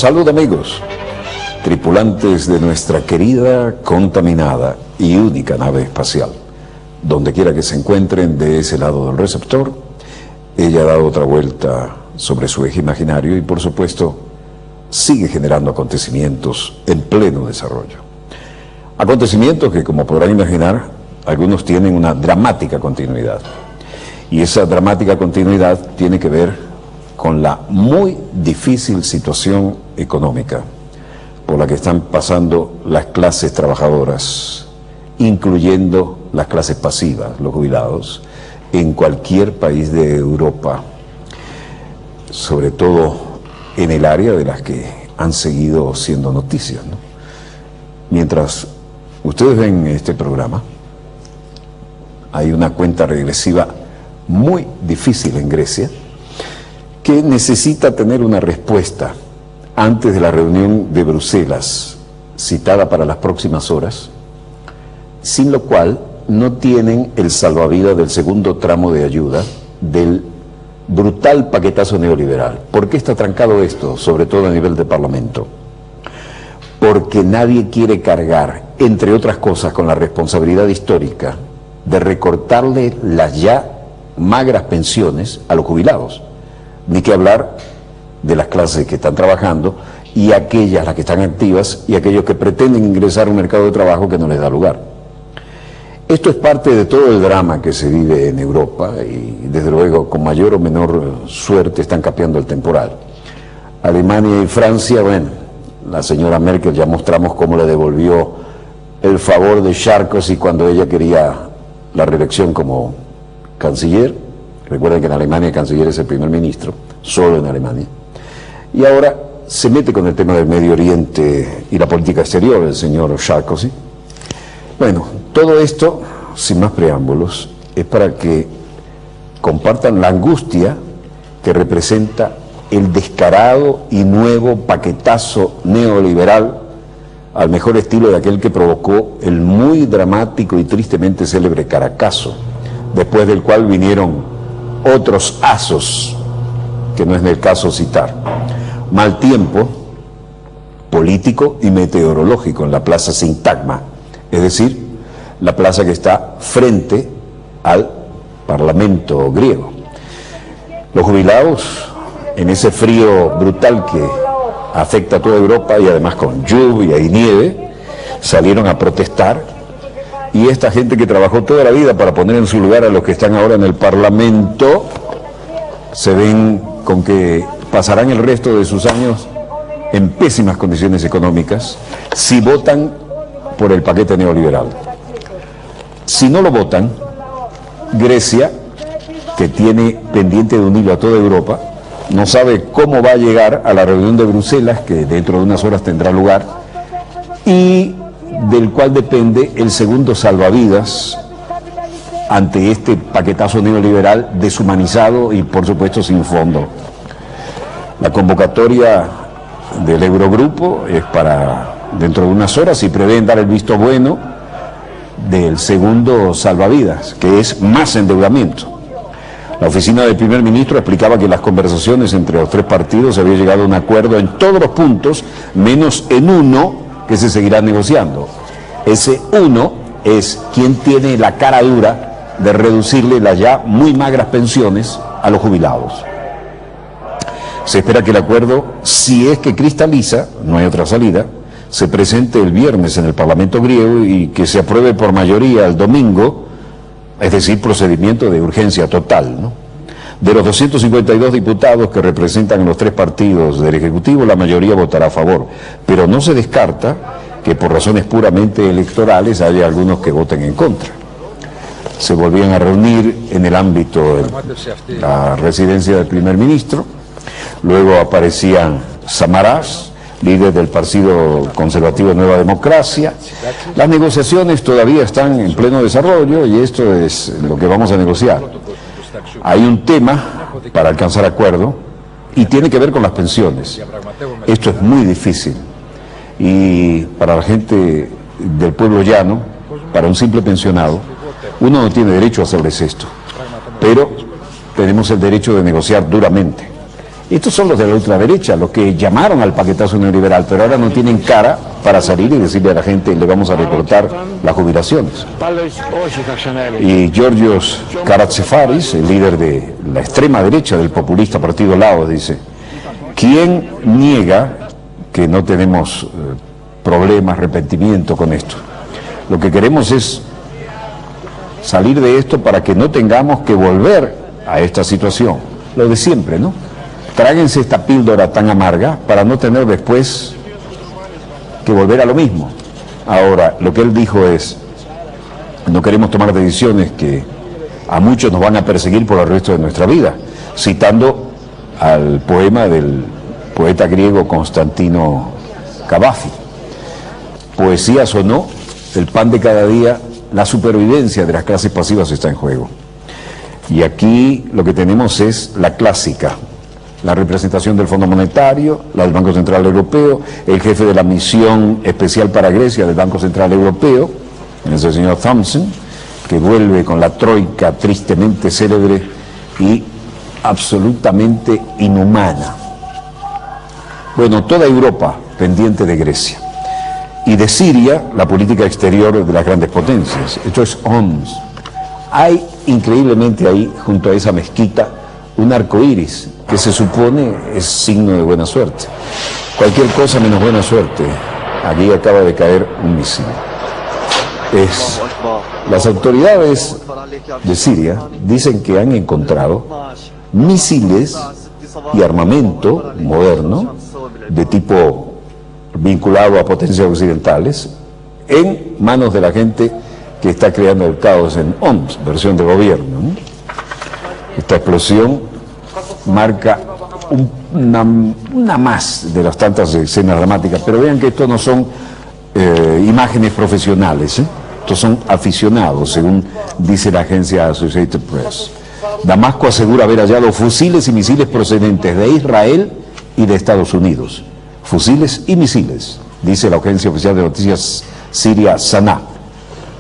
Salud amigos, tripulantes de nuestra querida, contaminada y única nave espacial. Donde quiera que se encuentren de ese lado del receptor, ella ha dado otra vuelta sobre su eje imaginario y por supuesto sigue generando acontecimientos en pleno desarrollo. Acontecimientos que, como podrán imaginar, algunos tienen una dramática continuidad. Y esa dramática continuidad tiene que ver con la muy difícil situación económica por la que están pasando las clases trabajadoras, incluyendo las clases pasivas, los jubilados, en cualquier país de Europa, sobre todo en el área de las que han seguido siendo noticias, ¿no? Mientras ustedes ven este programa, hay una cuenta regresiva muy difícil en Grecia, que necesita tener una respuesta antes de la reunión de Bruselas, citada para las próximas horas, sin lo cual no tienen el salvavidas del segundo tramo de ayuda del brutal paquetazo neoliberal. ¿Por qué está trancado esto, sobre todo a nivel de Parlamento? Porque nadie quiere cargar, entre otras cosas, con la responsabilidad histórica de recortarle las ya magras pensiones a los jubilados. Ni que hablar de las clases que están trabajando y aquellas, las que están activas, y aquellos que pretenden ingresar a un mercado de trabajo que no les da lugar. Esto es parte de todo el drama que se vive en Europa y desde luego con mayor o menor suerte están capeando el temporal. Alemania y Francia, bueno, la señora Merkel ya mostramos cómo le devolvió el favor de Sarkozy cuando ella quería la reelección como canciller. Recuerden que en Alemania el canciller es el primer ministro, solo en Alemania. Y ahora se mete con el tema del Medio Oriente y la política exterior el señor Sarkozy. Bueno, todo esto, sin más preámbulos, es para que compartan la angustia que representa el descarado y nuevo paquetazo neoliberal al mejor estilo de aquel que provocó el muy dramático y tristemente célebre Caracazo, después del cual vinieron otros asos, que no es del caso citar. Mal tiempo político y meteorológico en la plaza Sintagma, es decir, la plaza que está frente al Parlamento griego. Los jubilados, en ese frío brutal que afecta a toda Europa y además con lluvia y nieve, salieron a protestar. Y esta gente que trabajó toda la vida para poner en su lugar a los que están ahora en el Parlamento, se ven con que pasarán el resto de sus años en pésimas condiciones económicas si votan por el paquete neoliberal. Si no lo votan, Grecia, que tiene pendiente de un hilo a toda Europa, no sabe cómo va a llegar a la reunión de Bruselas, que dentro de unas horas tendrá lugar, y del cual depende el segundo salvavidas ante este paquetazo neoliberal deshumanizado y por supuesto sin fondo. La convocatoria del Eurogrupo es para dentro de unas horas y prevén dar el visto bueno del segundo salvavidas, que es más endeudamiento. La oficina del primer ministro explicaba que las conversaciones entre los tres partidos había llegado a un acuerdo en todos los puntos, menos en uno que se seguirá negociando. Ese uno es quien tiene la cara dura de reducirle las ya muy magras pensiones a los jubilados. Se espera que el acuerdo, si es que cristaliza, no hay otra salida, se presente el viernes en el Parlamento griego y que se apruebe por mayoría el domingo, es decir, procedimiento de urgencia total, ¿no? De los 252 diputados que representan los tres partidos del Ejecutivo, la mayoría votará a favor, pero no se descarta que por razones puramente electorales haya algunos que voten en contra. Se volvían a reunir en el ámbito de la residencia del primer ministro, luego aparecían Samaras, líder del Partido Conservativo Nueva Democracia. Las negociaciones todavía están en pleno desarrollo y esto es lo que vamos a negociar. Hay un tema para alcanzar acuerdo y tiene que ver con las pensiones. Esto es muy difícil y para la gente del pueblo llano, para un simple pensionado, uno no tiene derecho a hacerles esto, pero tenemos el derecho de negociar duramente. Estos son los de la ultraderecha, los que llamaron al paquetazo neoliberal, pero ahora no tienen cara para salir y decirle a la gente, le vamos a recortar las jubilaciones. Y Georgios Karatsefaris, el líder de la extrema derecha del populista partido Laos, dice, ¿quién niega que no tenemos problemas, arrepentimiento con esto? Lo que queremos es salir de esto para que no tengamos que volver a esta situación. Lo de siempre, ¿no? Tráguense esta píldora tan amarga para no tener después que volver a lo mismo. Ahora, lo que él dijo es, no queremos tomar decisiones que a muchos nos van a perseguir por el resto de nuestra vida, citando al poema del poeta griego Constantino Cavafy. Poesías o no, el pan de cada día, la supervivencia de las clases pasivas está en juego. Y aquí lo que tenemos es la clásica, la representación del Fondo Monetario, la del Banco Central Europeo, el jefe de la misión especial para Grecia del Banco Central Europeo, es el señor Thompson, que vuelve con la troika tristemente célebre y absolutamente inhumana. Bueno, toda Europa pendiente de Grecia. Y de Siria, la política exterior de las grandes potencias. Esto es Homs. Hay increíblemente ahí, junto a esa mezquita, un arco iris que se supone es signo de buena suerte. Cualquier cosa menos buena suerte. Allí acaba de caer un misil. Las autoridades de Siria dicen que han encontrado misiles y armamento moderno de tipo vinculado a potencias occidentales en manos de la gente que está creando el caos en Homs, versión de gobierno, ¿no? Esta explosión marca una más de las tantas escenas dramáticas, pero vean que esto no son imágenes profesionales, ¿eh? Estos son aficionados, según dice la agencia Associated Press. Damasco asegura haber hallado fusiles y misiles procedentes de Israel y de Estados Unidos. Fusiles y misiles, dice la agencia oficial de noticias siria Sanaa.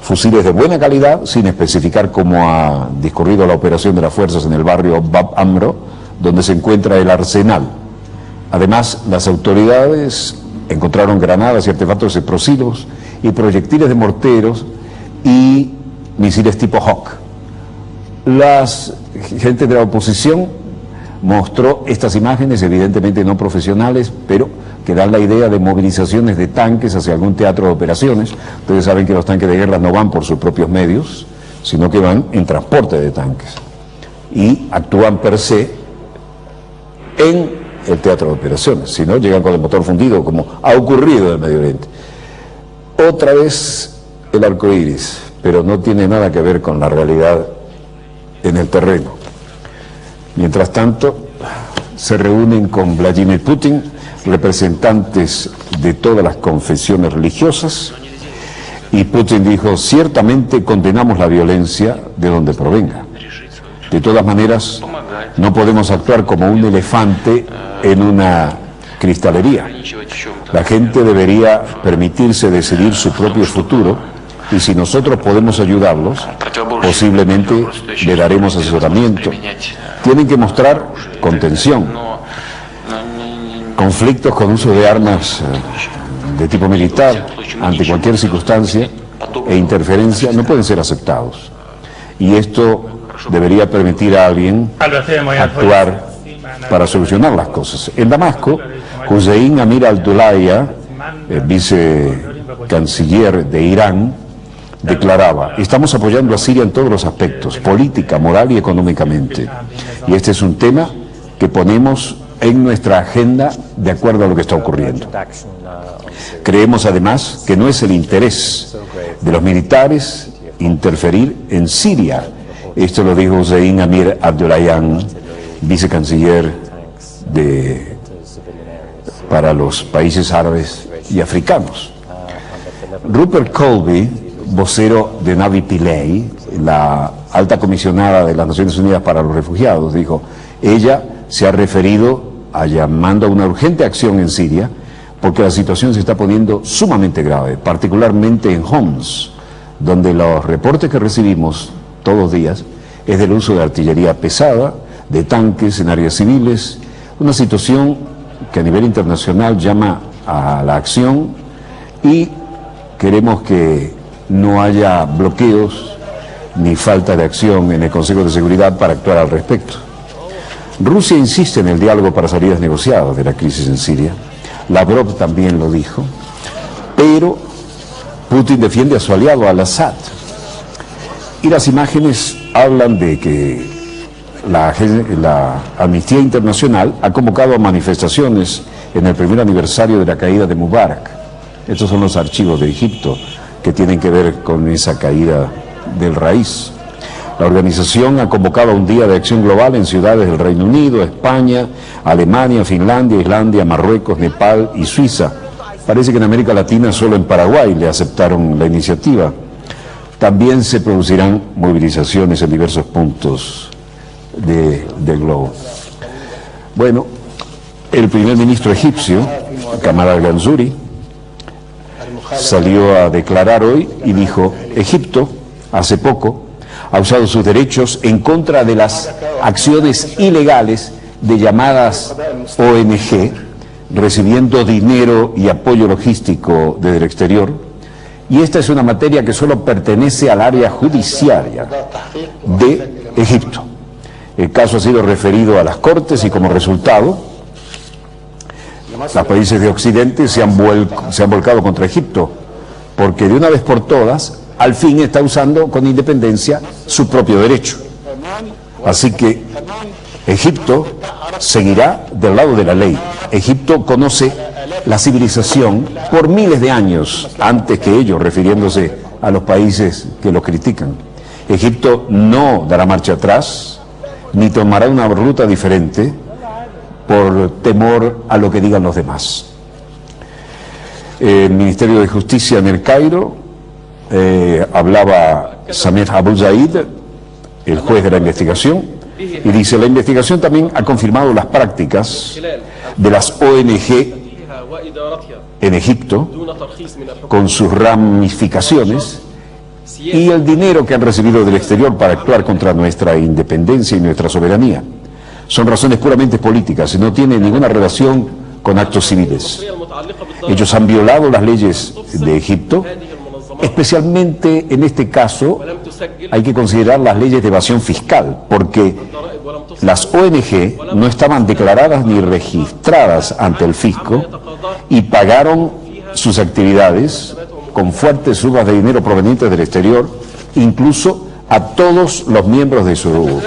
Fusiles de buena calidad, sin especificar cómo ha discurrido la operación de las fuerzas en el barrio Bab Amro, donde se encuentra el arsenal. Además, las autoridades encontraron granadas y artefactos explosivos y proyectiles de morteros y misiles tipo Hawk. La gente de la oposición mostró estas imágenes, evidentemente no profesionales, pero que dan la idea de movilizaciones de tanques hacia algún teatro de operaciones. Ustedes saben que los tanques de guerra no van por sus propios medios, sino que van en transporte de tanques y actúan per se en el teatro de operaciones, si no llegan con el motor fundido, como ha ocurrido en el Medio Oriente. Otra vez el arco iris, pero no tiene nada que ver con la realidad en el terreno. Mientras tanto, se reúnen con Vladimir Putin representantes de todas las confesiones religiosas y Putin dijo, ciertamente condenamos la violencia de donde provenga. De todas maneras, no podemos actuar como un elefante en una cristalería. La gente debería permitirse decidir su propio futuro y si nosotros podemos ayudarlos, posiblemente le daremos asesoramiento. Tienen que mostrar contención. Conflictos con uso de armas de tipo militar ante cualquier circunstancia e interferencia no pueden ser aceptados. Y esto debería permitir a alguien actuar para solucionar las cosas. En Damasco, Hussein Amir al-Doulaya, vicecanciller de Irán, declaraba, estamos apoyando a Siria en todos los aspectos, política, moral y económicamente. Y este es un tema que ponemos en nuestra agenda de acuerdo a lo que está ocurriendo. Creemos además que no es el interés de los militares interferir en Siria. Esto lo dijo Hussein Amir al-Doulayan, vicecanciller para los países árabes y africanos. Rupert Colby, vocero de Navi Pillay, la alta comisionada de las Naciones Unidas para los Refugiados, dijo, ella se ha referido a llamando a una urgente acción en Siria porque la situación se está poniendo sumamente grave, particularmente en Homs, donde los reportes que recibimos todos los días es del uso de artillería pesada, de tanques en áreas civiles, una situación que a nivel internacional llama a la acción y queremos que no haya bloqueos ni falta de acción en el Consejo de Seguridad para actuar al respecto. Rusia insiste en el diálogo para salidas negociadas de la crisis en Siria. Lavrov también lo dijo, pero Putin defiende a su aliado, al-Assad. Y las imágenes hablan de que la Amnistía Internacional ha convocado a manifestaciones en el primer aniversario de la caída de Mubarak. Estos son los archivos de Egipto que tienen que ver con esa caída del raíz. La organización ha convocado a un día de acción global en ciudades del Reino Unido, España, Alemania, Finlandia, Islandia, Marruecos, Nepal y Suiza. Parece que en América Latina solo en Paraguay le aceptaron la iniciativa. También se producirán movilizaciones en diversos puntos del globo. Bueno, el primer ministro egipcio, Kamal al-Ganzouri, salió a declarar hoy y dijo, Egipto, hace poco, ha usado sus derechos en contra de las acciones ilegales de llamadas ONG, recibiendo dinero y apoyo logístico desde el exterior, y esta es una materia que solo pertenece al área judiciaria de Egipto. El caso ha sido referido a las Cortes y como resultado, los países de Occidente se han volcado contra Egipto, porque de una vez por todas, al fin está usando con independencia su propio derecho. Así que Egipto seguirá del lado de la ley. Egipto conoce la civilización por miles de años antes que ellos, refiriéndose a los países que lo critican. Egipto no dará marcha atrás, ni tomará una ruta diferente por temor a lo que digan los demás. El Ministerio de Justicia en el Cairo hablaba Samir Abu Zaid, el juez de la investigación, y dice, la investigación también ha confirmado las prácticas de las ONG en Egipto, con sus ramificaciones, y el dinero que han recibido del exterior para actuar contra nuestra independencia y nuestra soberanía. Son razones puramente políticas y no tienen ninguna relación con actos civiles. Ellos han violado las leyes de Egipto. Especialmente en este caso hay que considerar las leyes de evasión fiscal, porque las ONG no estaban declaradas ni registradas ante el fisco y pagaron sus actividades con fuertes sumas de dinero provenientes del exterior, incluso a todos los miembros de su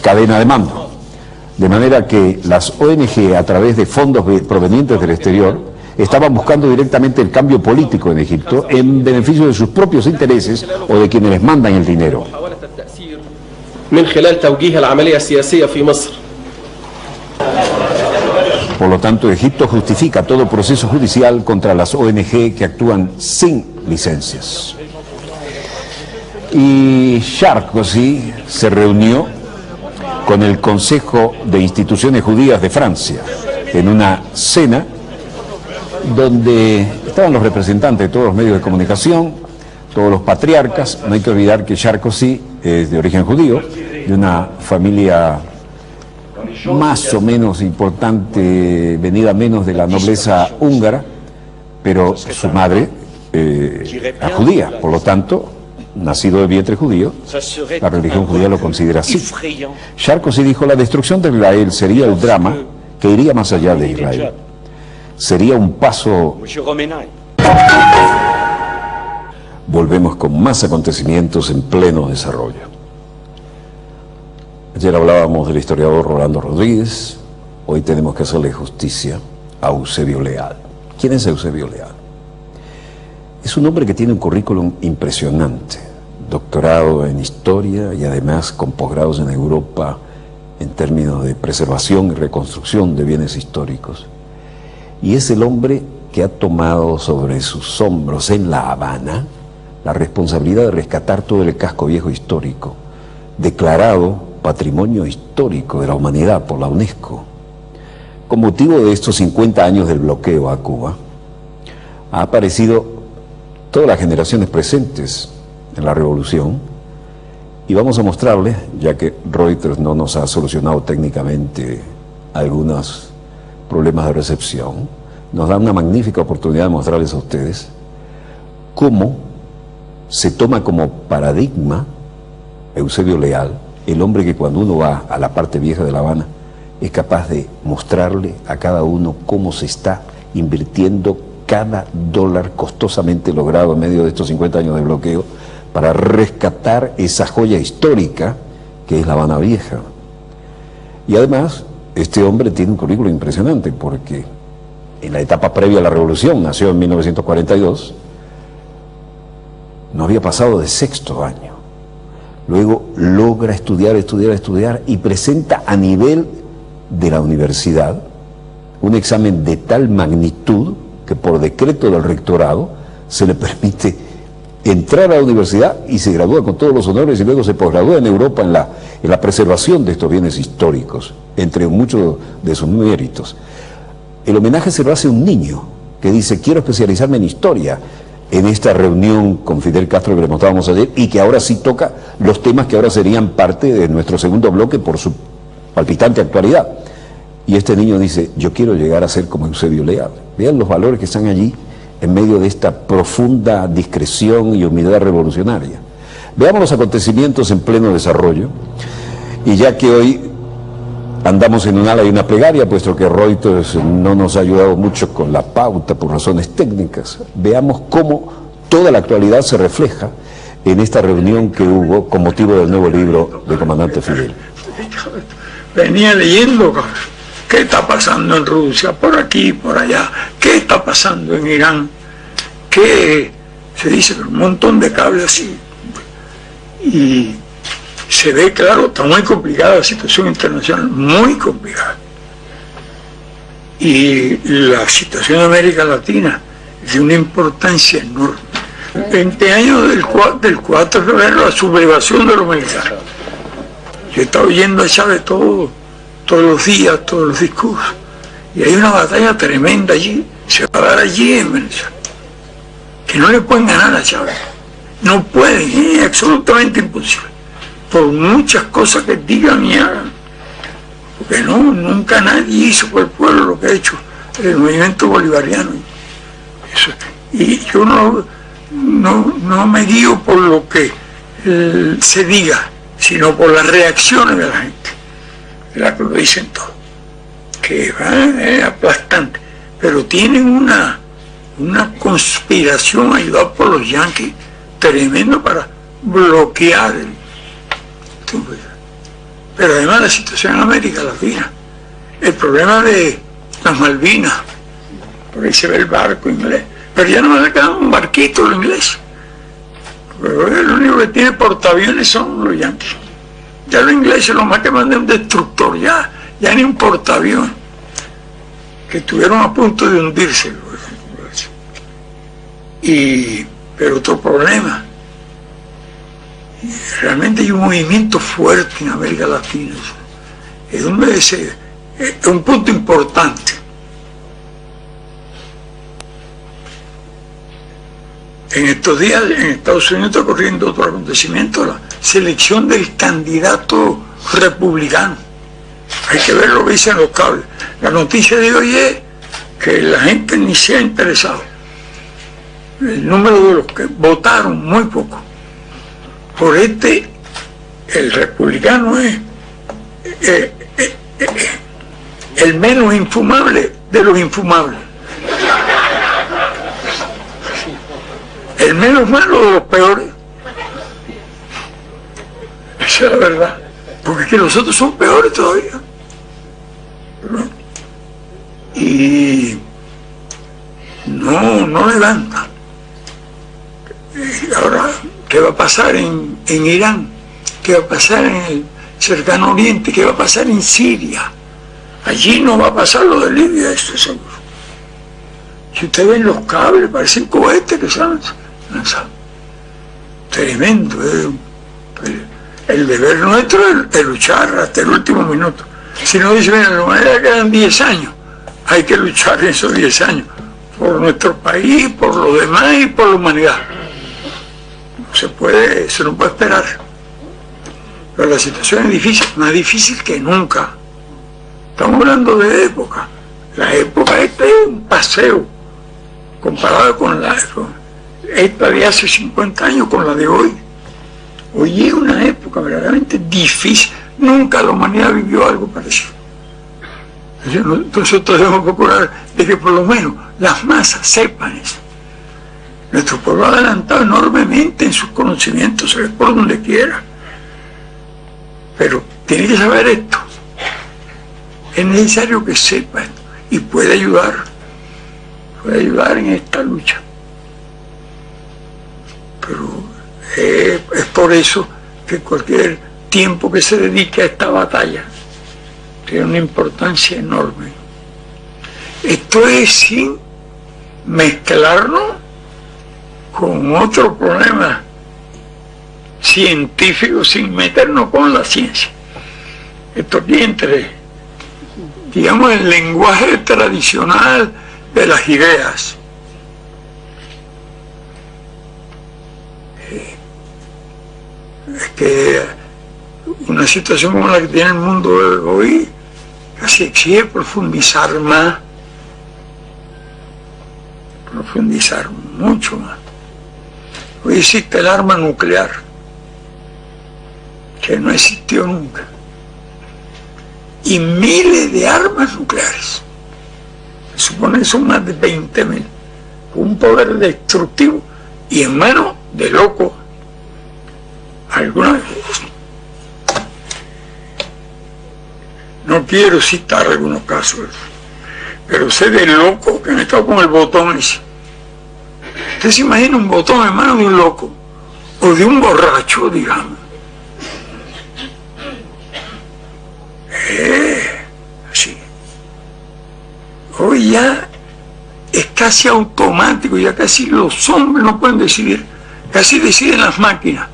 cadena de mando. De manera que las ONG, a través de fondos provenientes del exterior, estaban buscando directamente el cambio político en Egipto en beneficio de sus propios intereses o de quienes les mandan el dinero. Por lo tanto, Egipto justifica todo proceso judicial contra las ONG que actúan sin licencias. Y Sarkozy se reunió con el Consejo de Instituciones Judías de Francia en una cena donde estaban los representantes de todos los medios de comunicación, todos los patriarcas. No hay que olvidar que Sarkozy es de origen judío, de una familia más o menos importante, venida menos de la nobleza húngara, pero su madre era judía, por lo tanto, nacido de vientre judío, la religión judía lo considera así. Sarkozy dijo, la destrucción de Israel sería el drama que iría más allá de Israel. Sería un paso. Volvemos con más acontecimientos en pleno desarrollo. Ayer hablábamos del historiador Rolando Rodríguez, hoy tenemos que hacerle justicia a Eusebio Leal. ¿Quién es Eusebio Leal? Es un hombre que tiene un currículum impresionante, doctorado en historia y además con posgrados en Europa en términos de preservación y reconstrucción de bienes históricos. Y es el hombre que ha tomado sobre sus hombros en La Habana la responsabilidad de rescatar todo el casco viejo histórico, declarado Patrimonio Histórico de la Humanidad por la UNESCO. Con motivo de estos 50 años del bloqueo a Cuba, ha aparecido todas las generaciones presentes en la revolución, y vamos a mostrarles, ya que Reuters no nos ha solucionado técnicamente algunos problemas de recepción, nos da una magnífica oportunidad de mostrarles a ustedes cómo se toma como paradigma Eusebio Leal, el hombre que cuando uno va a la parte vieja de La Habana es capaz de mostrarle a cada uno cómo se está invirtiendo cada dólar costosamente logrado en medio de estos 50 años de bloqueo para rescatar esa joya histórica que es La Habana Vieja. Y además, este hombre tiene un currículo impresionante porque en la etapa previa a la revolución, nació en 1942, no había pasado de sexto año. Luego logra estudiar y presenta a nivel de la universidad un examen de tal magnitud que por decreto del rectorado se le permite entrar a la universidad y se gradúa con todos los honores y luego se posgradúa en Europa en la preservación de estos bienes históricos, entre muchos de sus méritos. El homenaje se lo hace un niño que dice: quiero especializarme en historia, en esta reunión con Fidel Castro que le mostrábamos ayer, y que ahora sí toca los temas que ahora serían parte de nuestro segundo bloque por su palpitante actualidad. Y este niño dice: yo quiero llegar a ser como Eusebio Leal. Vean los valores que están allí en medio de esta profunda discreción y humildad revolucionaria. Veamos los acontecimientos en pleno desarrollo, y ya que hoy andamos en un ala y una plegaria, puesto que Reuters no nos ha ayudado mucho con la pauta por razones técnicas, veamos cómo toda la actualidad se refleja en esta reunión que hubo con motivo del nuevo libro del comandante Fidel. Venía leyendo qué está pasando en Rusia, por aquí, por allá, qué está pasando en Irán, que se dice un montón de cables así, y se ve claro, está muy complicada la situación internacional, muy complicada. Y la situación de América Latina es de una importancia enorme. 20 años del 4 de febrero, la sublevación de los militares. Yo he estado oyendo a Chávez todos los días, todos los discursos, y hay una batalla tremenda allí, se va a dar allí en Venezuela, que no le pueden ganar a Chávez, no pueden, es absolutamente imposible, por muchas cosas que digan y hagan, porque nunca nadie hizo por el pueblo lo que ha hecho el movimiento bolivariano. Eso, y yo no me guío por lo que se diga, sino por las reacciones de la gente, la que lo dicen todo, que es aplastante, pero tienen una conspiración ayudada por los yanquis tremendo para bloquear pero además la situación en América Latina, el problema de las Malvinas, por ahí se ve el barco inglés, pero ya no me queda un barquito los ingleses, pero lo único que tiene portaaviones son los yanquis. Ya los ingleses lo más que mandan un destructor, ya ni un portaavión, que estuvieron a punto de hundirse. Pero otro problema, realmente hay un movimiento fuerte en América Latina, es un punto importante. En estos días en Estados Unidos está ocurriendo otro acontecimiento, la selección del candidato republicano. Hay que ver lo que dicen los cables. La noticia de hoy es que la gente ni se ha interesado. El número de los que votaron, muy poco. Por el republicano es el menos infumable de los infumables. El menos malo de los peores. Esa es la verdad. Porque es que los otros son peores todavía. Y no levantan. Y ahora, ¿qué va a pasar en Irán? ¿Qué va a pasar en el cercano oriente? ¿Qué va a pasar en Siria? Allí no va a pasar lo de Libia, esto seguro. Si ustedes ven los cables, parecen cohetes que se han lanzado. Tremendo. el deber nuestro es luchar hasta el último minuto. Si no dice, mira, la humanidad quedan 10 años, hay que luchar en esos 10 años por nuestro país, por los demás y por la humanidad. No se puede, eso no puede esperar. Pero la situación es difícil, más difícil que nunca. Estamos hablando de época. La época esta es un paseo comparado con esta de hace 50 años con la de hoy. Hoy es una época verdaderamente difícil. Nunca la humanidad vivió algo parecido. Entonces nosotros debemos procurar de que por lo menos las masas sepan eso. Nuestro pueblo ha adelantado enormemente en sus conocimientos, se ve por donde quiera. Pero tiene que saber esto. Es necesario que sepa esto y puede ayudar en esta lucha. Pero es por eso que cualquier tiempo que se dedique a esta batalla tiene una importancia enorme. Esto es sin mezclarnos con otro problema científico, sin meternos con la ciencia. Esto aquí entre, digamos, el lenguaje tradicional de las ideas. Es que una situación como la que tiene el mundo hoy casi exige profundizar más, profundizar mucho más. Hoy existe el arma nuclear, que no existió nunca, y miles de armas nucleares. Se supone que son más de 20.000, un poder destructivo y en manos de locos. Algunas veces. No quiero citar algunos casos, pero sé de locos que han estado con el botón ese. Usted se imagina un botón en manos de un loco o de un borracho, digamos. Así. Hoy ya es casi automático, ya casi los hombres no pueden decidir, casi deciden las máquinas.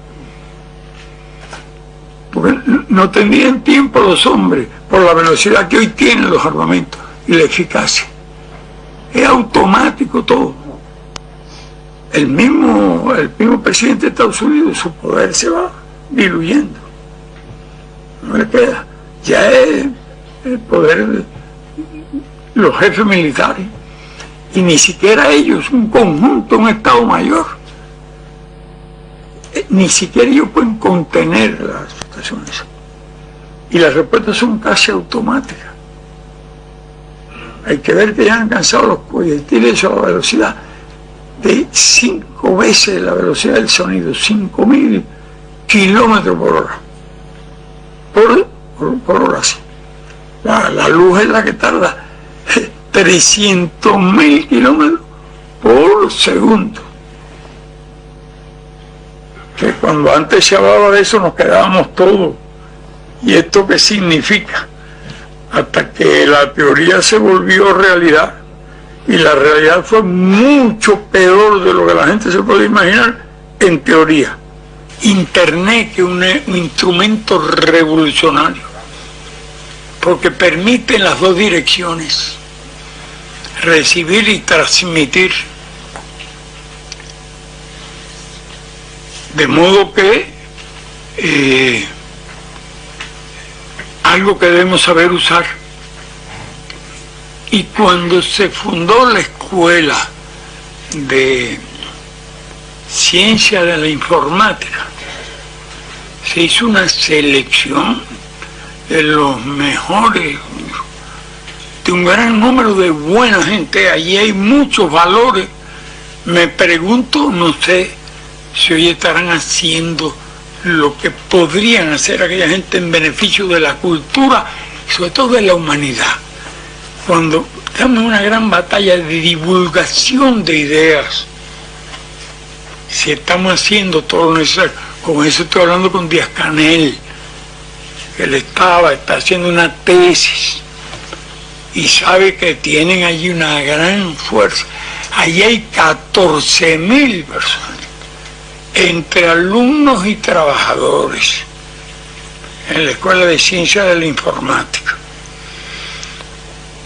Porque no tendrían tiempo los hombres por la velocidad que hoy tienen los armamentos y la eficacia. Es automático todo. El mismo presidente de Estados Unidos, su poder se va diluyendo. No le queda. Ya es el poder de los jefes militares. Y ni siquiera ellos, un conjunto, un Estado Mayor, ni siquiera ellos pueden contener las situaciones. Y las respuestas son casi automáticas. Hay que ver que ya han alcanzado los proyectiles a la velocidad de 5 veces la velocidad del sonido, 5.000 kilómetros por hora. Por hora, sí. La luz es la que tarda 300.000 kilómetros por segundo. Que cuando antes se hablaba de eso nos quedábamos todos. ¿Y esto qué significa? Hasta que la teoría se volvió realidad, y la realidad fue mucho peor de lo que la gente se puede imaginar en teoría. Internet, que es un instrumento revolucionario, porque permite en las dos direcciones recibir y transmitir. De modo que algo que debemos saber usar. Y cuando se fundó la Escuela de Ciencia de la Informática, se hizo una selección de los mejores, de un gran número de buena gente. Allí hay muchos valores. Me pregunto, no sé si hoy estarán haciendo lo que podrían hacer aquella gente en beneficio de la cultura y sobre todo de la humanidad. Cuando estamos en una gran batalla de divulgación de ideas, si estamos haciendo todo lo necesario, como eso estoy hablando con Díaz-Canel, que él está haciendo una tesis y sabe que tienen allí una gran fuerza. Allí hay 14.000 personas, entre alumnos y trabajadores, en la Escuela de Ciencias de la Informática.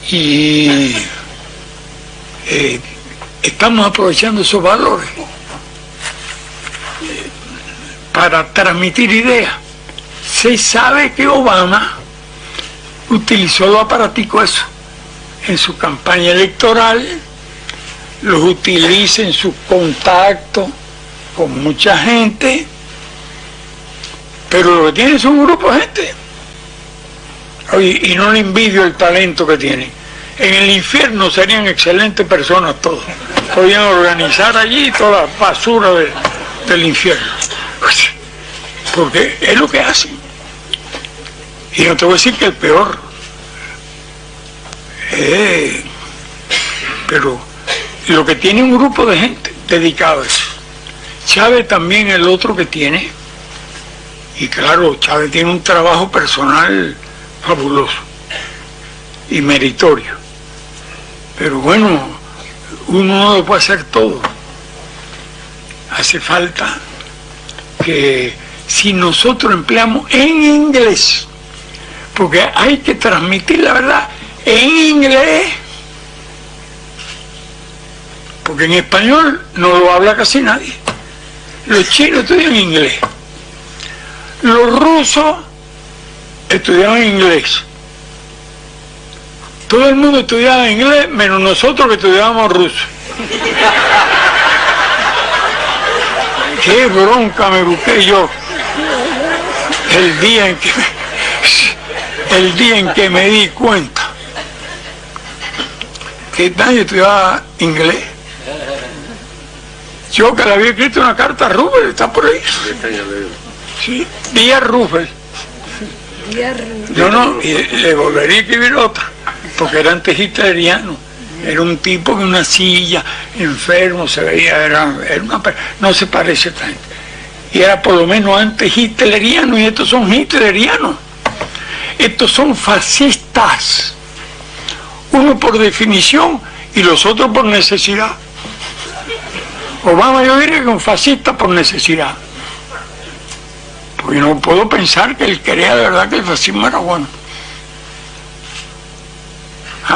Y estamos aprovechando esos valores para transmitir ideas. Se sabe que Obama utilizó los aparaticos eso en su campaña electoral, los utiliza en sus contactos con mucha gente, pero lo que tiene es un grupo de gente. Oye, y no le envidio el talento que tiene. En el infierno serían excelentes personas todos. Podrían organizar allí toda la basura del infierno. Porque es lo que hacen. Y no te voy a decir que el peor. Pero lo que tiene un grupo de gente dedicado a eso. Chávez también el otro que tiene. Y claro, Chávez tiene un trabajo personal fabuloso y meritorio. Pero bueno, uno no lo puede hacer todo. Hace falta que si nosotros empleamos en inglés, porque hay que transmitir la verdad en inglés, porque en español no lo habla casi nadie. Los chinos estudian inglés, los rusos estudiaban inglés, todo el mundo estudiaba inglés menos nosotros que estudiábamos ruso. Qué bronca me busqué yo el día en que me di cuenta que nadie estudiaba inglés. Yo que le había escrito una carta a Roosevelt, está por ahí. Sí, Díaz Roosevelt. Yo no, y le volvería a escribir otra, porque era anti-hitleriano. Era un tipo de una silla, enfermo, se veía, no se parece a tanto. Y era por lo menos anti-hitleriano, y estos son hitlerianos. Estos son fascistas. Uno por definición y los otros por necesidad. Obama yo diría que es un fascista por necesidad. Porque no puedo pensar que él creía de verdad que el fascismo era bueno.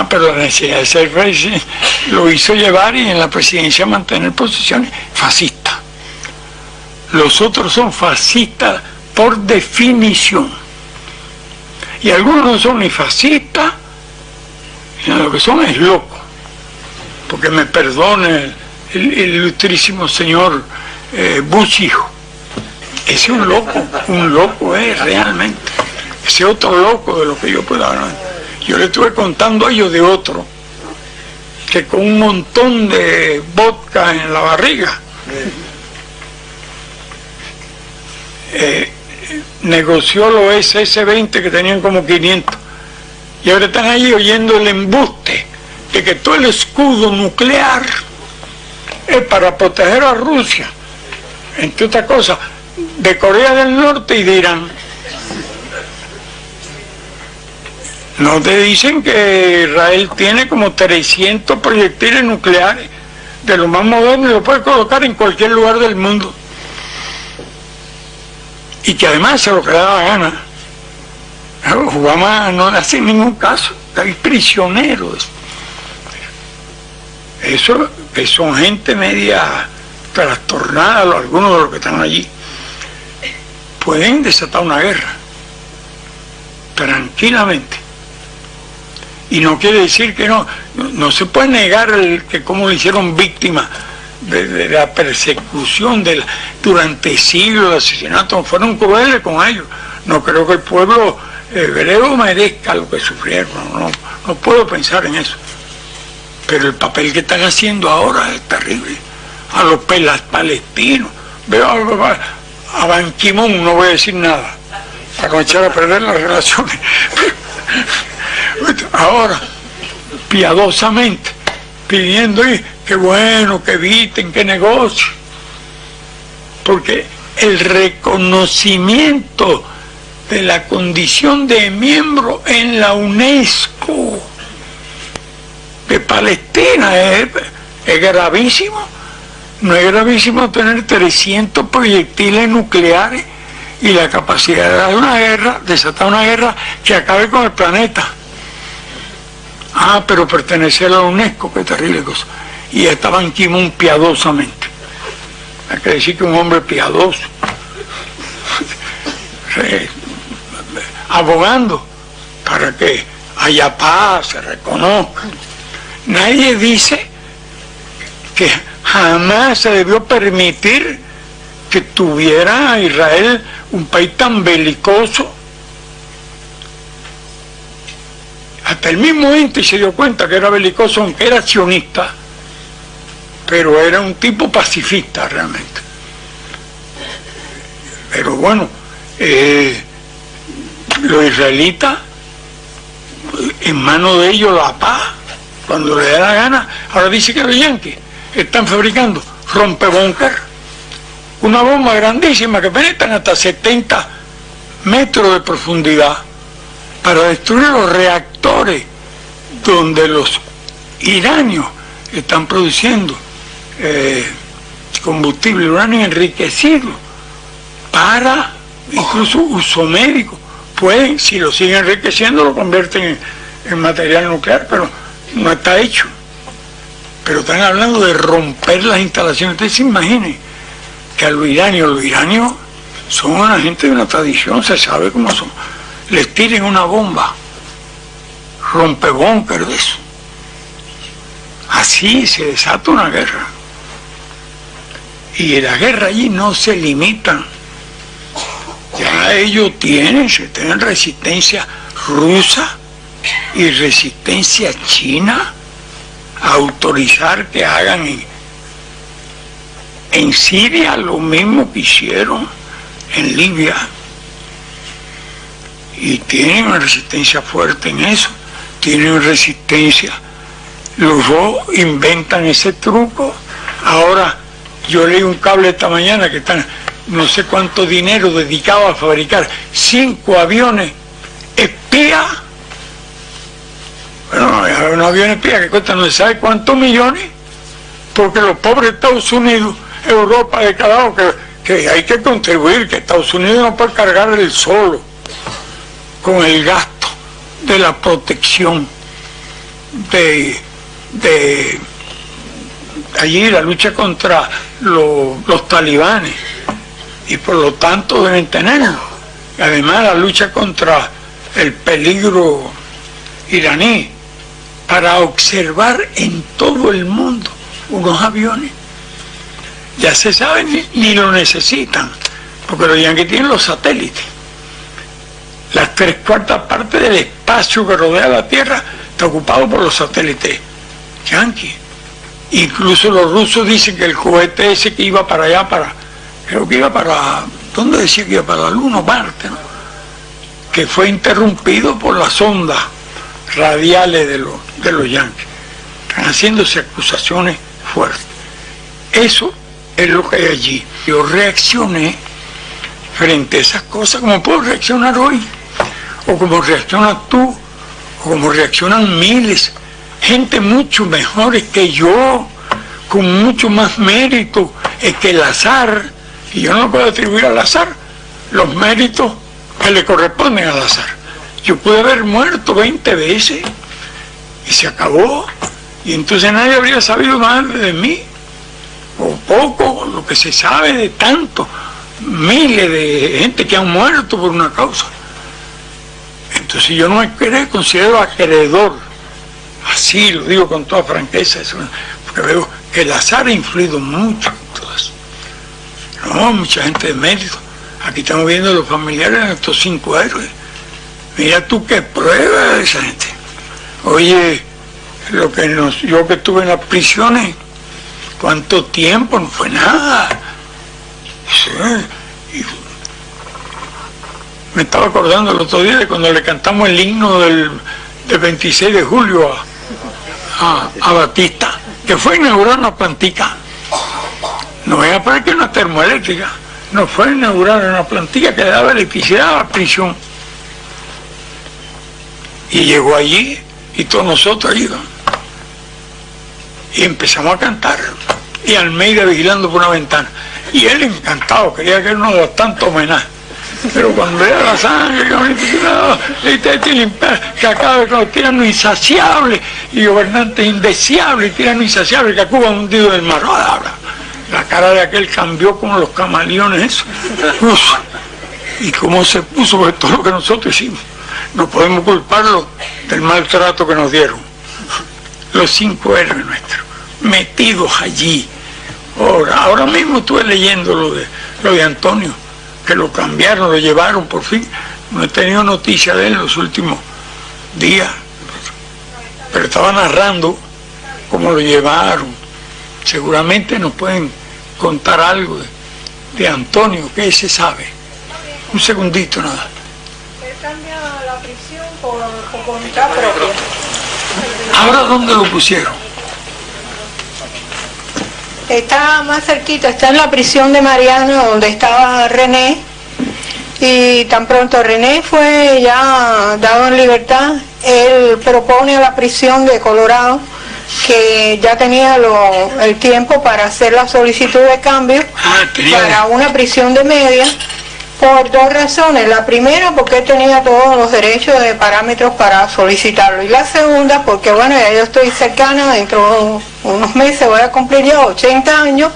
Pero la necesidad de ser presidente lo hizo llevar y en la presidencia mantener posiciones fascistas. Los otros son fascistas por definición. Y algunos no son ni fascistas, sino lo que son es locos. Porque me perdone el ilustrísimo señor Bush hijo. Ese es un loco es realmente. Ese otro loco de lo que yo puedo hablar. Yo le estuve contando a ellos de otro, que con un montón de vodka en la barriga, negoció los SS-20 que tenían como 500. Y ahora están ahí oyendo el embuste de que todo el escudo nuclear es para proteger a Rusia, entre otras cosas, de Corea del Norte y de Irán. No te dicen que Israel tiene como 300 proyectiles nucleares de lo más moderno y lo puede colocar en cualquier lugar del mundo. Y que además se lo que le da la gana. Obama no le hace ningún caso, hay prisioneros. Eso que son gente media trastornada, algunos de los que están allí. Pueden desatar una guerra tranquilamente. Y no quiere decir que no se puede negar que como le hicieron víctima de la persecución durante siglos de asesinatos, fueron crueles con ellos. No creo que el pueblo hebreo merezca lo que sufrieron, no puedo pensar en eso. Pero el papel que están haciendo ahora es terrible. A los palestinos, veo a Ban Ki-moon, no voy a decir nada, para comenzar a perder las relaciones. Ahora, piadosamente, pidiendo que bueno, que eviten, que negocien. Porque el reconocimiento de la condición de miembro en la UNESCO de Palestina es gravísimo. No es gravísimo tener 300 proyectiles nucleares y la capacidad de una guerra, desatar una guerra que acabe con el planeta. Ah, pero pertenecer a la UNESCO, qué terrible cosa. Y esta Ban Ki-moon piadosamente. Hay que decir que un hombre piadoso, abogando para que haya paz, se reconozca. Nadie dice que jamás se debió permitir que tuviera Israel un país tan belicoso. Hasta el mismo Inti se dio cuenta que era belicoso, aunque era sionista, pero era un tipo pacifista realmente. Pero bueno, los israelitas, en manos de ellos la paz, cuando le da la gana. Ahora dice que los yanquis están fabricando rompebúnker, una bomba grandísima que penetran hasta 70 metros de profundidad para destruir los reactores donde los iranios están produciendo combustible uranio enriquecido para incluso uso médico. Pueden, si lo siguen enriqueciendo, lo convierten en material nuclear, pero no está hecho. Pero están hablando de romper las instalaciones. Ustedes se imaginen que a los iranios son una gente de una tradición, se sabe cómo son. Les tiren una bomba, rompebúnker de eso. Así se desata una guerra. Y la guerra allí no se limitan. Ya ellos tienen resistencia rusa y resistencia china a autorizar que hagan en Siria lo mismo que hicieron en Libia. Y tienen una resistencia fuerte en eso, tienen resistencia. Los dos inventan ese truco. Ahora, yo leí un cable esta mañana que están no sé cuánto dinero dedicado a fabricar 5 aviones espía. Bueno, hay un avión espía que cuesta no se sabe cuántos millones, porque los pobres Estados Unidos, Europa, declarado que hay que contribuir, que Estados Unidos no puede cargar el solo con el gasto de la protección de allí, la lucha contra los talibanes, y por lo tanto deben tenerlo. Además, la lucha contra el peligro iraní, para observar en todo el mundo unos aviones. Ya se sabe, ni lo necesitan, porque los yanquis tienen los satélites. Las 3/4 partes del espacio que rodea la Tierra está ocupado por los satélites yanquis. Incluso los rusos dicen que el cohete ese que iba para allá, creo que iba para, ¿dónde decía que iba? Para la Luna, Marte, ¿no? Que fue interrumpido por las ondas radiales de los yanquis. Están haciéndose acusaciones fuertes. Eso es lo que hay allí. Yo reaccioné frente a esas cosas como puedo reaccionar hoy, o como reaccionas tú, o como reaccionan miles, gente mucho mejores que yo, con mucho más mérito que el azar. Y yo no puedo atribuir al azar los méritos que le corresponden al azar. Yo pude haber muerto 20 veces y se acabó, y entonces nadie habría sabido nada de mí, o poco, lo que se sabe de tanto, miles de gente que han muerto por una causa. Entonces yo no me considero acreedor, así lo digo con toda franqueza, porque veo que el azar ha influido mucho en todo eso. No, mucha gente de mérito. Aquí estamos viendo los familiares de estos 5 héroes. Mira tú qué prueba de esa gente. Oye, yo que estuve en las prisiones, ¿cuánto tiempo? No fue nada. Sí. Me estaba acordando el otro día de cuando le cantamos el himno del 26 de julio a Batista, que fue a inaugurar una plantica. No era para que una termoeléctrica, no fue a inaugurar una plantica que daba electricidad a la prisión. Y llegó allí y todos nosotros íbamos. Y empezamos a cantar. Y Almeida vigilando por una ventana. Y él encantado, quería que él nos diera tanto homenaje. Pero cuando vea la sangre, que acaba con los tiranos insaciables y gobernantes indeseables, y tiranos insaciables que a Cuba han hundido del mar. La cara de aquel cambió como los camaleones, eso. Uf, y cómo se puso por todo lo que nosotros hicimos. No podemos culparlo del maltrato que nos dieron. Los 5 héroes nuestros, metidos allí. Ahora mismo estuve leyendo lo de Antonio, que lo cambiaron, lo llevaron por fin. No he tenido noticia de él en los últimos días, pero estaba narrando cómo lo llevaron. Seguramente nos pueden contar algo de Antonio, que se sabe. Un segundito nada. Él cambia la prisión por voluntad propia. ¿Ahora dónde lo pusieron? Está más cerquita, está en la prisión de Mariana, donde estaba René, y tan pronto René fue ya dado en libertad, él propone a la prisión de Colorado, que ya tenía el tiempo para hacer la solicitud de cambio para una prisión de media, por 2 razones. La primera, porque él tenía todos los derechos de parámetros para solicitarlo, y la segunda, porque bueno, ya yo estoy cercana, dentro de unos meses voy a cumplir ya 80 años,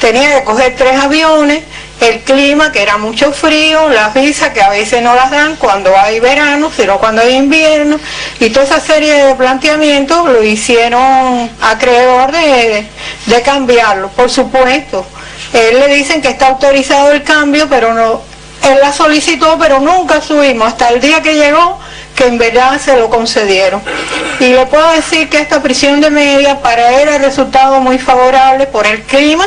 tenía que coger 3 aviones, el clima, que era mucho frío, las visas, que a veces no las dan cuando hay verano, sino cuando hay invierno, y toda esa serie de planteamientos lo hicieron acreedor de cambiarlo. Por supuesto, él le dicen que está autorizado el cambio, pero no, él la solicitó, pero nunca subimos, hasta el día que llegó, que en verdad se lo concedieron. Y le puedo decir que esta prisión de media para él ha resultado muy favorable por el clima,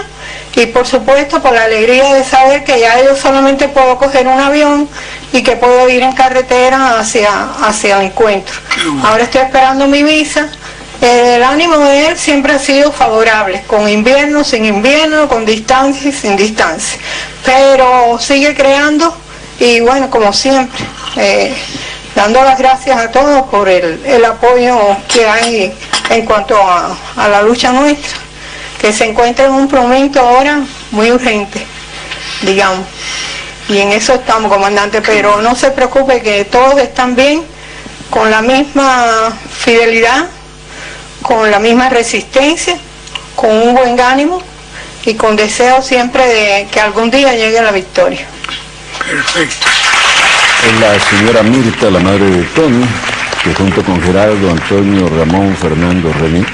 y por supuesto por la alegría de saber que ya yo solamente puedo coger un avión y que puedo ir en carretera hacia el encuentro. Ahora estoy esperando mi visa. El ánimo de él siempre ha sido favorable, con invierno, sin invierno, con distancia y sin distancia, pero sigue creando, y bueno, como siempre, dando las gracias a todos por el apoyo que hay en cuanto a la lucha nuestra, que se encuentra en un momento ahora muy urgente, digamos, y en eso estamos, comandante, pero no se preocupe, que todos están bien, con la misma fidelidad, con la misma resistencia, con un buen ánimo y con deseo siempre de que algún día llegue la victoria. Perfecto. Es la señora Mirta, la madre de Tony, que junto con Gerardo, Antonio, Ramón, Fernando, René,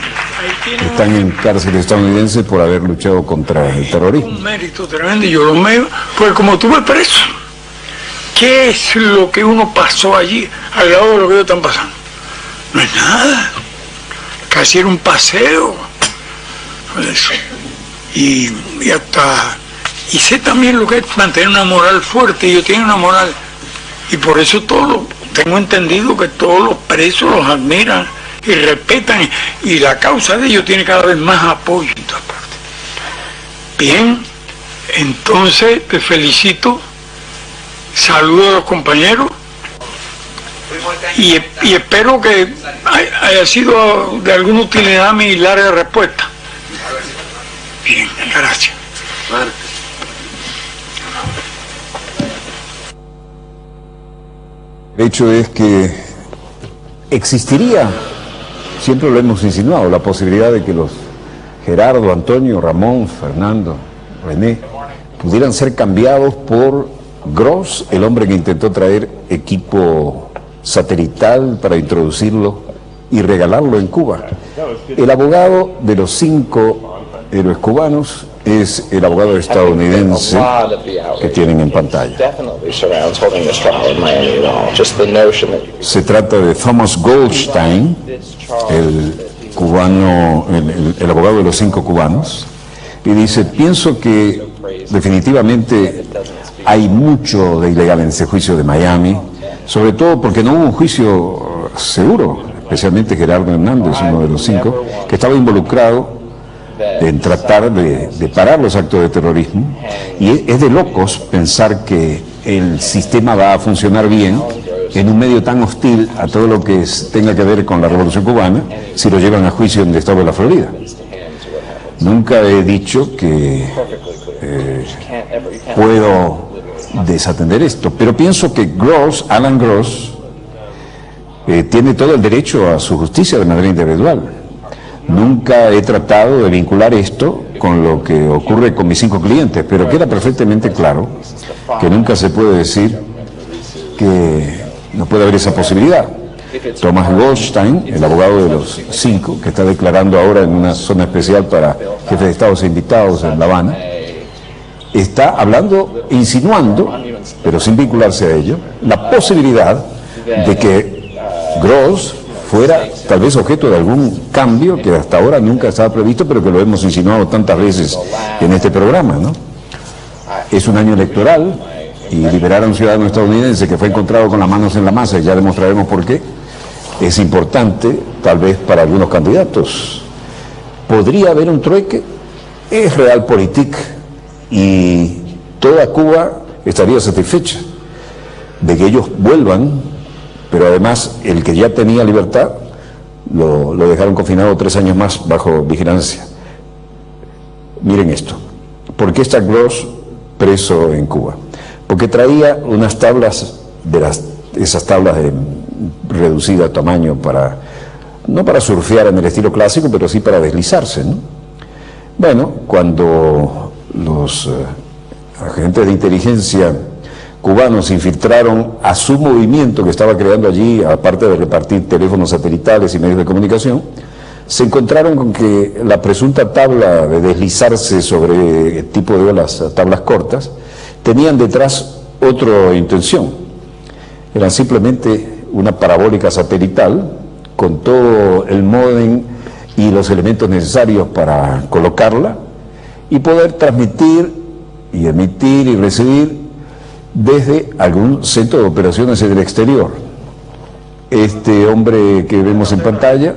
están en cárcel estadounidense por haber luchado contra el terrorismo. Un mérito tremendo, y yo lo medio, pues como estuve preso, ¿qué es lo que uno pasó allí al lado de lo que ellos están pasando? No es nada, casi era un paseo. Y sé también lo que es mantener una moral fuerte, y yo tengo una moral, y por eso tengo entendido que todos los presos los admiran y respetan, y la causa de ellos tiene cada vez más apoyo en todas partes. Bien, entonces te felicito, saludo a los compañeros, y espero que haya sido de alguna utilidad mi larga respuesta. Bien, gracias. El hecho es que existiría, siempre lo hemos insinuado, la posibilidad de que los Gerardo, Antonio, Ramón, Fernando, René pudieran ser cambiados por Gross, el hombre que intentó traer equipo satelital para introducirlo y regalarlo en Cuba. El abogado de los 5 héroes cubanos es el abogado estadounidense que tienen en pantalla. Se trata de Thomas Goldstein, el cubano, el abogado de los 5 cubanos, y dice: pienso que definitivamente hay mucho de ilegal en ese juicio de Miami, sobre todo porque no hubo un juicio seguro, especialmente Gerardo Hernández, uno de los 5, que estaba involucrado en tratar de parar los actos de terrorismo, y es de locos pensar que el sistema va a funcionar bien en un medio tan hostil a todo lo que tenga que ver con la Revolución Cubana, si lo llevan a juicio en el estado de la Florida. Nunca he dicho que puedo desatender esto. Pero pienso que Alan Gross, tiene todo el derecho a su justicia de manera individual. Nunca he tratado de vincular esto con lo que ocurre con mis 5 clientes, pero queda perfectamente claro que nunca se puede decir que no puede haber esa posibilidad. Thomas Goldstein, el abogado de los 5, que está declarando ahora en una zona especial para jefes de Estados invitados en La Habana, está hablando, insinuando, pero sin vincularse a ello, la posibilidad de que Gross fuera tal vez objeto de algún cambio que hasta ahora nunca estaba previsto, pero que lo hemos insinuado tantas veces en este programa, ¿no? Es un año electoral y liberar a un ciudadano estadounidense que fue encontrado con las manos en la masa, y ya demostraremos por qué, es importante tal vez para algunos candidatos. ¿Podría haber un trueque? Es realpolitik y toda Cuba estaría satisfecha de que ellos vuelvan, pero además el que ya tenía libertad lo dejaron confinado 3 años más bajo vigilancia. Miren esto. ¿Por qué está Gross preso en Cuba? Porque traía unas tablas, esas tablas de reducida tamaño no para surfear en el estilo clásico, pero sí para deslizarse, ¿no? Bueno, cuando los agentes de inteligencia cubanos infiltraron a su movimiento que estaba creando allí, aparte de repartir teléfonos satelitales y medios de comunicación, se encontraron con que la presunta tabla de deslizarse sobre el tipo de olas, tablas cortas, tenían detrás otra intención. Eran simplemente una parabólica satelital con todo el módem y los elementos necesarios para colocarla y poder transmitir y emitir y recibir desde algún centro de operaciones en el exterior. Este hombre que vemos en pantalla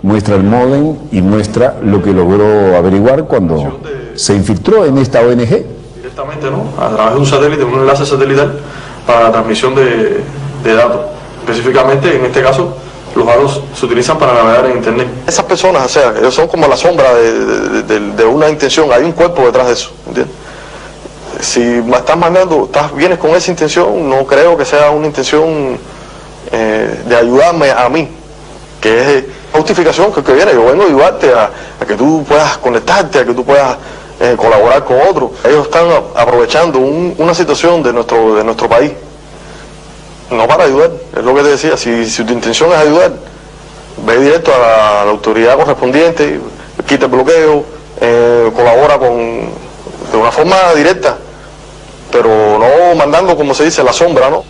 muestra el módem y muestra lo que logró averiguar cuando se infiltró en esta ONG. Directamente, ¿no? A través de un satélite, un enlace satelital para la transmisión de datos. Específicamente, en este caso, los datos se utilizan para navegar en Internet. Esas personas, o sea, ellos son como la sombra de una intención, hay un cuerpo detrás de eso, ¿entiendes? Si me estás mandando, vienes con esa intención, no creo que sea una intención de ayudarme a mí, que es justificación que viene. Yo vengo a ayudarte a que tú puedas conectarte, a que tú puedas colaborar con otros. Ellos están aprovechando una situación de nuestro país, no para ayudar, es lo que te decía. Si tu intención es ayudar, ve directo a la autoridad correspondiente, quita el bloqueo, colabora de una forma directa, pero no mandando, como se dice, la sombra, ¿no?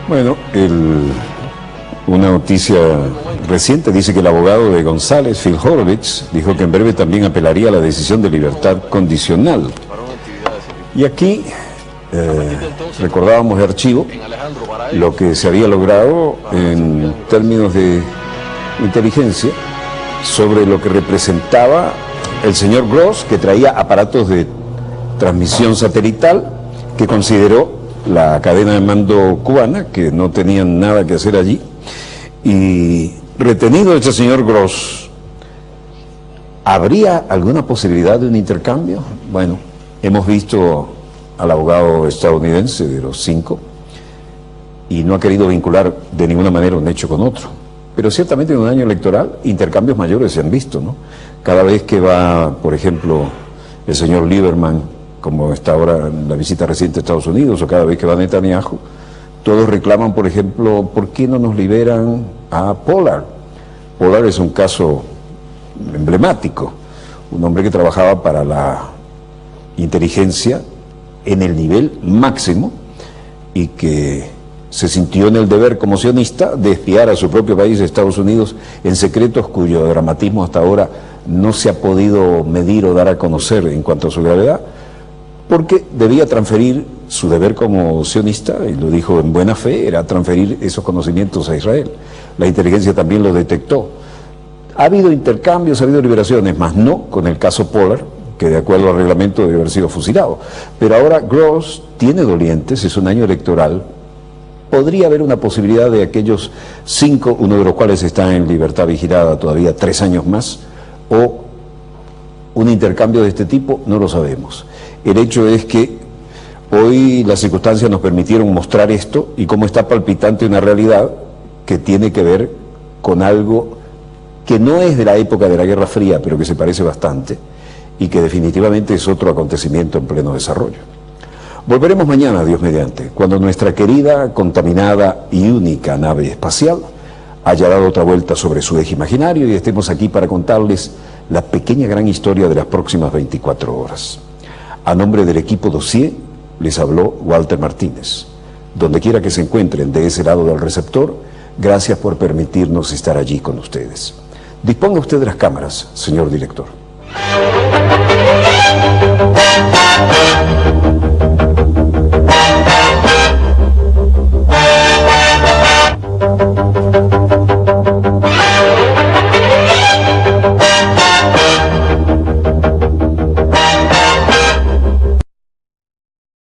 Bueno, una noticia reciente dice que el abogado de González, Phil Horowitz, dijo que en breve también apelaría a la decisión de libertad condicional. Y aquí recordábamos de archivo lo que se había logrado en términos de inteligencia sobre lo que representaba el señor Gross, que traía aparatos de transmisión satelital que consideró la cadena de mando cubana, que no tenían nada que hacer allí, y retenido este señor Gross, ¿habría alguna posibilidad de un intercambio? Bueno, hemos visto al abogado estadounidense de los 5 y no ha querido vincular de ninguna manera un hecho con otro. Pero ciertamente en un año electoral intercambios mayores se han visto, ¿no? Cada vez que va, por ejemplo, el señor Lieberman, como está ahora en la visita reciente a Estados Unidos, o cada vez que va Netanyahu, todos reclaman, por ejemplo, ¿por qué no nos liberan a Pollard? Pollard es un caso emblemático, un hombre que trabajaba para la inteligencia en el nivel máximo y que se sintió en el deber como sionista de espiar a su propio país, Estados Unidos, en secretos cuyo dramatismo hasta ahora no se ha podido medir o dar a conocer en cuanto a su gravedad, porque debía transferir su deber como sionista, y lo dijo en buena fe, era transferir esos conocimientos a Israel. La inteligencia también lo detectó. Ha habido intercambios, ha habido liberaciones, mas no con el caso Pollard, que de acuerdo al reglamento debe haber sido fusilado. Pero ahora Gross tiene dolientes, es un año electoral, podría haber una posibilidad de aquellos 5, uno de los cuales está en libertad vigilada todavía 3 años más, o un intercambio de este tipo, no lo sabemos. El hecho es que hoy las circunstancias nos permitieron mostrar esto y cómo está palpitante una realidad que tiene que ver con algo que no es de la época de la Guerra Fría, pero que se parece bastante y que definitivamente es otro acontecimiento en pleno desarrollo. Volveremos mañana, Dios mediante, cuando nuestra querida, contaminada y única nave espacial haya dado otra vuelta sobre su eje imaginario y estemos aquí para contarles la pequeña gran historia de las próximas 24 horas. A nombre del equipo Dossier, les habló Walter Martínez. Donde quiera que se encuentren de ese lado del receptor, gracias por permitirnos estar allí con ustedes. Disponga usted de las cámaras, señor director.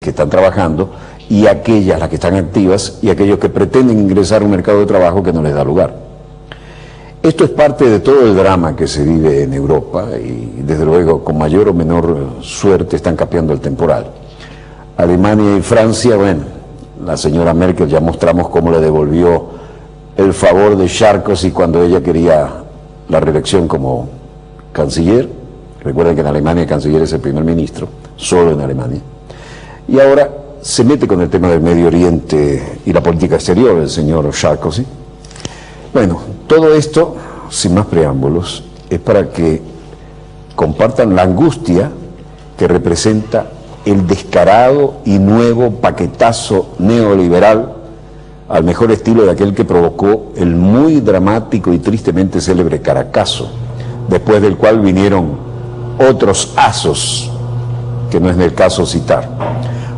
Que están trabajando y aquellas, las que están activas, y aquellos que pretenden ingresar a un mercado de trabajo que no les da lugar. Esto es parte de todo el drama que se vive en Europa y desde luego con mayor o menor suerte están capeando el temporal. Alemania y Francia, bueno, la señora Merkel ya mostramos cómo le devolvió el favor de Sarkozy cuando ella quería la reelección como canciller. Recuerden que en Alemania el canciller es el primer ministro, solo en Alemania. Y ahora se mete con el tema del Medio Oriente y la política exterior el señor Sarkozy. Bueno, todo esto, sin más preámbulos, es para que compartan la angustia que representa el descarado y nuevo paquetazo neoliberal al mejor estilo de aquel que provocó el muy dramático y tristemente célebre Caracazo, después del cual vinieron otros asos que no es del caso citar.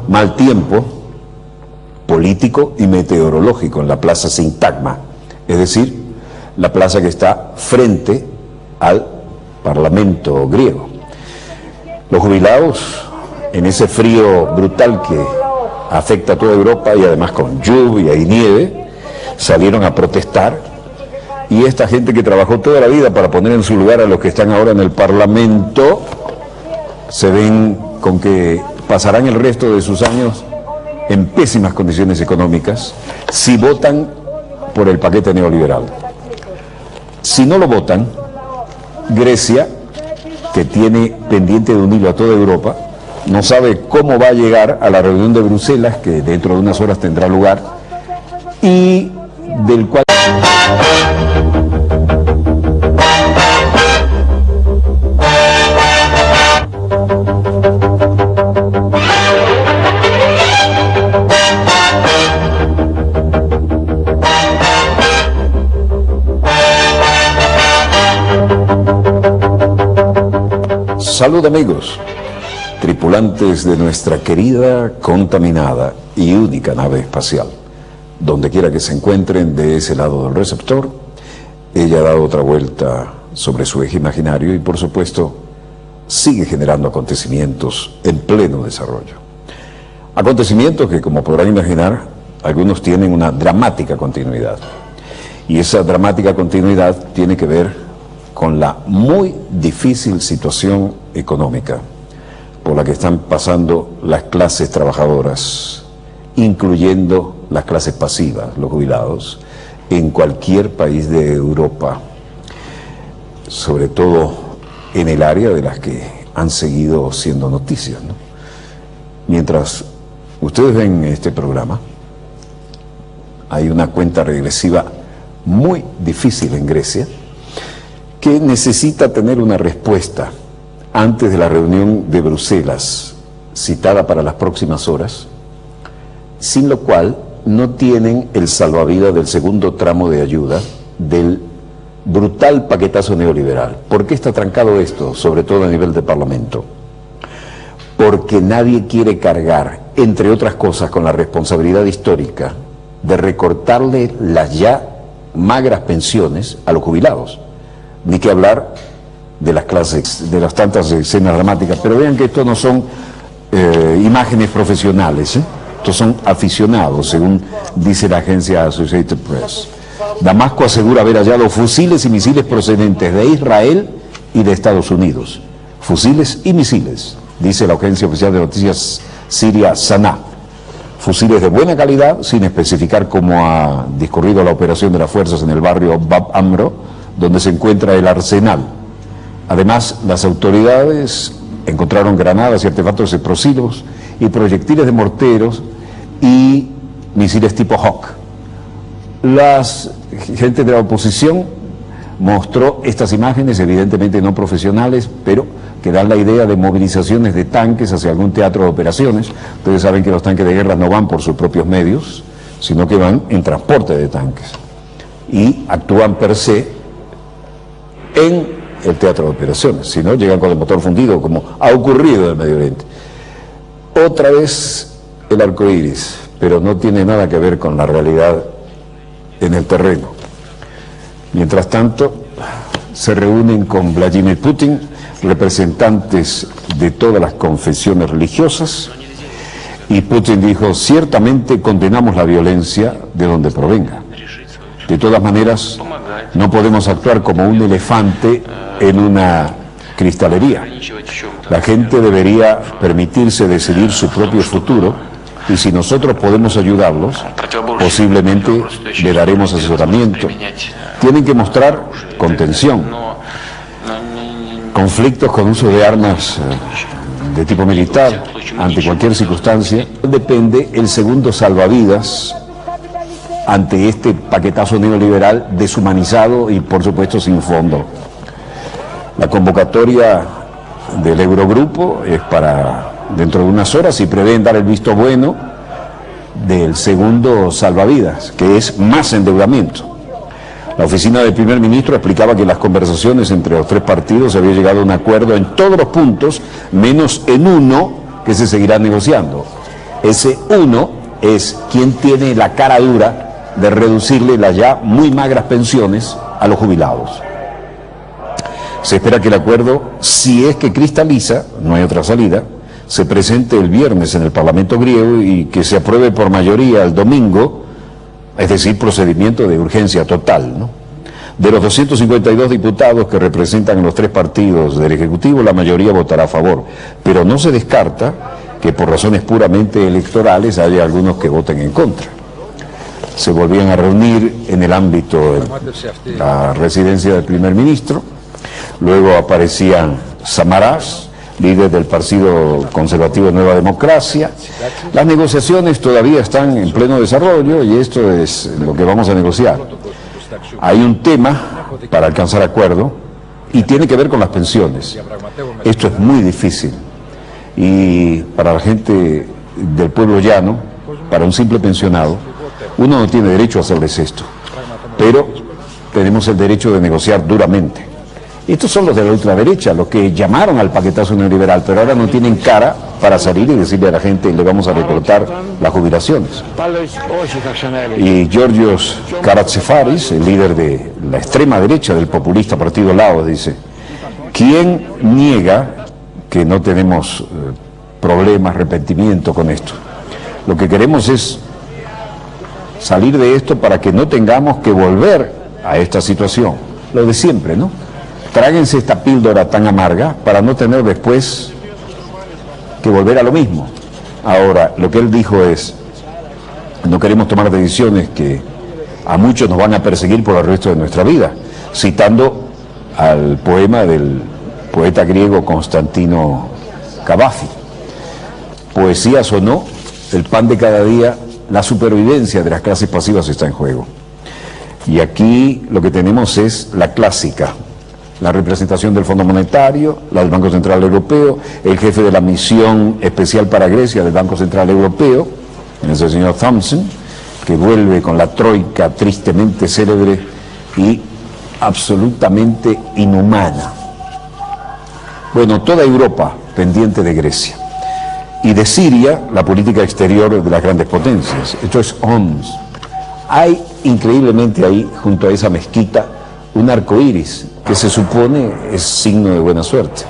Mal tiempo político y meteorológico en la plaza Sintagma, es decir, la plaza que está frente al Parlamento griego. Los jubilados, en ese frío brutal que afecta a toda Europa y además con lluvia y nieve, salieron a protestar, y esta gente que trabajó toda la vida para poner en su lugar a los que están ahora en el Parlamento, se ven con que pasarán el resto de sus años en pésimas condiciones económicas si votan por el paquete neoliberal. Si no lo votan, Grecia, que tiene pendiente de un hilo a toda Europa, no sabe cómo va a llegar a la reunión de Bruselas, que dentro de unas horas tendrá lugar, y del cual... Salud amigos, tripulantes de nuestra querida, contaminada y única nave espacial. Donde quiera que se encuentren de ese lado del receptor, ella ha dado otra vuelta sobre su eje imaginario y por supuesto sigue generando acontecimientos en pleno desarrollo. Acontecimientos que, como podrán imaginar, algunos tienen una dramática continuidad. Y esa dramática continuidad tiene que ver con la muy difícil situación económica por la que están pasando las clases trabajadoras, incluyendo las clases pasivas, los jubilados, en cualquier país de Europa, sobre todo en el área de las que han seguido siendo noticias, ¿no? Mientras ustedes ven este programa, hay una cuenta regresiva muy difícil en Grecia, que necesita tener una respuesta antes de la reunión de Bruselas citada para las próximas horas, sin lo cual no tienen el salvavidas del segundo tramo de ayuda del brutal paquetazo neoliberal. ¿Por qué está trancado esto, sobre todo a nivel de Parlamento? Porque nadie quiere cargar, entre otras cosas, con la responsabilidad histórica de recortarle las ya magras pensiones a los jubilados. Ni que hablar de las clases, de las tantas escenas dramáticas, pero vean que esto no son imágenes profesionales, estos son aficionados, según dice la agencia Associated Press. Damasco asegura haber hallado fusiles y misiles procedentes de Israel y de Estados Unidos. Fusiles y misiles dice la agencia oficial de noticias siria Sana. Fusiles de buena calidad, sin especificar cómo ha discurrido la operación de las fuerzas en el barrio Bab Amro, donde se encuentra el arsenal. Además, las autoridades encontraron granadas y artefactos explosivos y proyectiles de morteros y misiles tipo Hawk. La gente de la oposición mostró estas imágenes, evidentemente no profesionales, pero que dan la idea de movilizaciones de tanques hacia algún teatro de operaciones. Ustedes saben que los tanques de guerra no van por sus propios medios, sino que van en transporte de tanques y actúan per se en el teatro de operaciones, si no llegan con el motor fundido, como ha ocurrido en el Medio Oriente. Otra vez el arco iris, pero no tiene nada que ver con la realidad en el terreno. Mientras tanto, se reúnen con Vladimir Putin representantes de todas las confesiones religiosas, y Putin dijo: ciertamente condenamos la violencia de donde provenga. De todas maneras, no podemos actuar como un elefante en una cristalería. La gente debería permitirse decidir su propio futuro, y si nosotros podemos ayudarlos, posiblemente le daremos asesoramiento. Tienen que mostrar contención. Conflictos con uso de armas de tipo militar ante cualquier circunstancia, depende el segundo salvavidas ante este paquetazo neoliberal deshumanizado y por supuesto sin fondo. La convocatoria del Eurogrupo es para dentro de unas horas y prevén dar el visto bueno del segundo salvavidas, que es más endeudamiento. La oficina del primer ministro explicaba que las conversaciones entre los tres partidos había llegado a un acuerdo en todos los puntos, menos en uno que se seguirá negociando. Ese uno es quien tiene la cara dura de reducirle las ya muy magras pensiones a los jubilados. Se espera que el acuerdo, si es que cristaliza, no hay otra salida, se presente el viernes en el Parlamento griego y que se apruebe por mayoría el domingo, es decir, procedimiento de urgencia total, ¿no? De los 252 diputados que representan a los tres partidos del Ejecutivo, la mayoría votará a favor, pero no se descarta que por razones puramente electorales haya algunos que voten en contra. Se volvían a reunir en el ámbito de la residencia del primer ministro, luego aparecían Samaras, líder del Partido Conservativo de Nueva Democracia. Las negociaciones todavía están en pleno desarrollo y esto es lo que vamos a negociar. Hay un tema para alcanzar acuerdo y tiene que ver con las pensiones. Esto es muy difícil y para la gente del pueblo llano, para un simple pensionado, uno no tiene derecho a hacerles esto, pero tenemos el derecho de negociar duramente. Estos son los de la ultraderecha, los que llamaron al paquetazo neoliberal, pero ahora no tienen cara para salir y decirle a la gente: le vamos a recortar las jubilaciones. Y Georgios Karatsefaris, el líder de la extrema derecha del populista partido Laos, dice: ¿quién niega que no tenemos problemas, arrepentimiento con esto? Lo que queremos es salir de esto para que no tengamos que volver a esta situación. Lo de siempre, ¿no? Tráguense esta píldora tan amarga para no tener después que volver a lo mismo. Ahora, lo que él dijo es: no queremos tomar decisiones que a muchos nos van a perseguir por el resto de nuestra vida, citando al poema del poeta griego Constantino Cavafi. Poesías o no, el pan de cada día, la supervivencia de las clases pasivas está en juego. Y aquí lo que tenemos es la clásica: la representación del Fondo Monetario, la del Banco Central Europeo, el jefe de la misión especial para Grecia del Banco Central Europeo, es el señor Thompson, que vuelve con la troika tristemente célebre y absolutamente inhumana. Bueno, toda Europa pendiente de Grecia. Y de Siria, la política exterior de las grandes potencias. Esto es OMS. Hay increíblemente ahí, junto a esa mezquita, un arco iris que se supone es signo de buena suerte.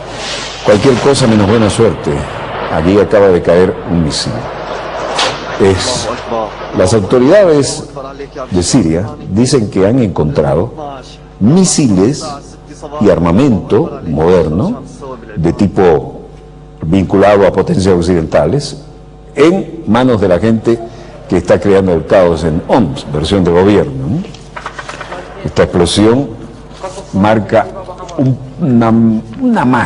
Cualquier cosa menos buena suerte. Allí acaba de caer un misil. Las autoridades de Siria dicen que han encontrado misiles y armamento moderno de tipo vinculado a potencias occidentales, en manos de la gente que está creando el caos en OMS, versión de gobierno, ¿no? Esta explosión marca una masa